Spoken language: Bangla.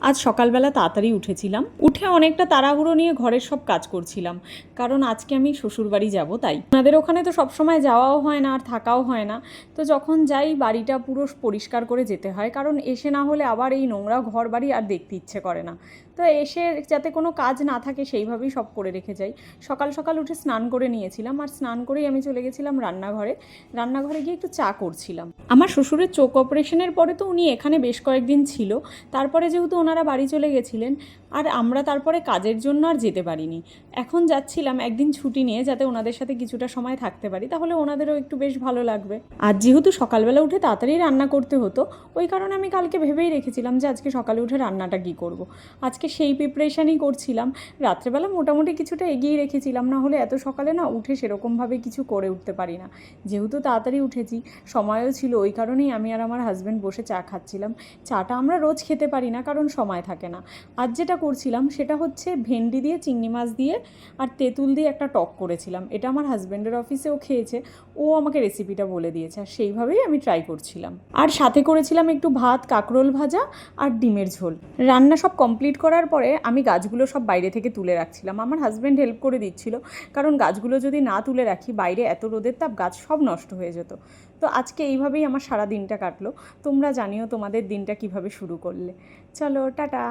আজ সকালবেলা তাড়াতাড়ি উঠেছিলাম, উঠে অনেকটা তাড়াহুড়ো নিয়ে ঘরের সব কাজ করছিলাম, কারণ আজকে আমি শ্বশুরবাড়ি যাব। তাই ওনাদের ওখানে তো সবসময় যাওয়াও হয় না আর থাকাও হয় না। তো যখন যাই বাড়িটা পুরো পরিষ্কার করে যেতে হয়, কারণ এসে না হলে আবার এই নোংরা ঘর বাড়ি আর দেখতে ইচ্ছে করে না। তো এসে যাতে কোনো কাজ না থাকে সেইভাবেই সব করে রেখে যাই। সকাল সকাল উঠে স্নান করে নিয়েছিলাম, আর স্নান করেই আমি চলে গেছিলাম রান্নাঘরে গিয়ে একটু চা করছিলাম। আমার শ্বশুরের চোখ অপারেশনের পরে তো উনি এখানে বেশ কয়েকদিন ছিল। তারপরে যেহেতু ওনারা বাড়ি চলে গেছিলেন, আর আমরা তারপরে কাজের জন্য আর যেতে পারিনি। এখন যাচ্ছিলাম একদিন ছুটি নিয়ে, যাতে ওনাদের সাথে কিছুটা সময় থাকতে পারি, তাহলে ওনাদেরও একটু বেশ ভালো লাগবে। আর যেহেতু সকালবেলা উঠে তাড়াতাড়ি রান্না করতে হতো, ওই কারণে আমি কালকে ভেবেই রেখেছিলাম যে আজকে সকালে উঠে রান্নাটা কী করব। আজকে সেই প্রিপারেশানই করছিলাম। রাত্রেবেলা মোটামুটি কিছুটা এগিয়ে রেখেছিলাম, না হলে এত সকালে না উঠে সেরকমভাবে কিছু করে উঠতে পারি না। যেহেতু তাড়াতাড়ি উঠেছি, সময়ও ছিল, ওই কারণেই আমি আর আমার হাজব্যান্ড বসে চা খাচ্ছিলাম। চাটা আমরা রোজ খেতে পারি না, কারণ সময় থাকে না। আজ যেটা করছিলাম সেটা হচ্ছে ভেন্ডি দিয়ে চিংড়ি মাছ দিয়ে আর তেঁতুল দিয়ে একটা টক করেছিলাম। এটা আমার হাজব্যান্ডের অফিসেও খেয়েছে, ও আমাকে রেসিপিটা বলে দিয়েছে, আর সেইভাবেই আমি ট্রাই করছিলাম। আর সাথে করেছিলাম একটু ভাত, কাঁকরোল ভাজা আর ডিমের ঝোল। রান্না সব কমপ্লিট করার পরে আমি গাছগুলো সব বাইরে থেকে তুলে রাখছিলাম। আমার হাজব্যান্ড হেল্প করে দিচ্ছিল, কারণ গাছগুলো যদি না তুলে রাখি, বাইরে এত রোদের তাপ, গাছ সব নষ্ট হয়ে যেত। তো আজকে এইভাবেই আমার সারা দিনটা কাটলো। তোমরা জানিও তোমাদের দিনটা কিভাবে শুরু করলে। চলো টাটা।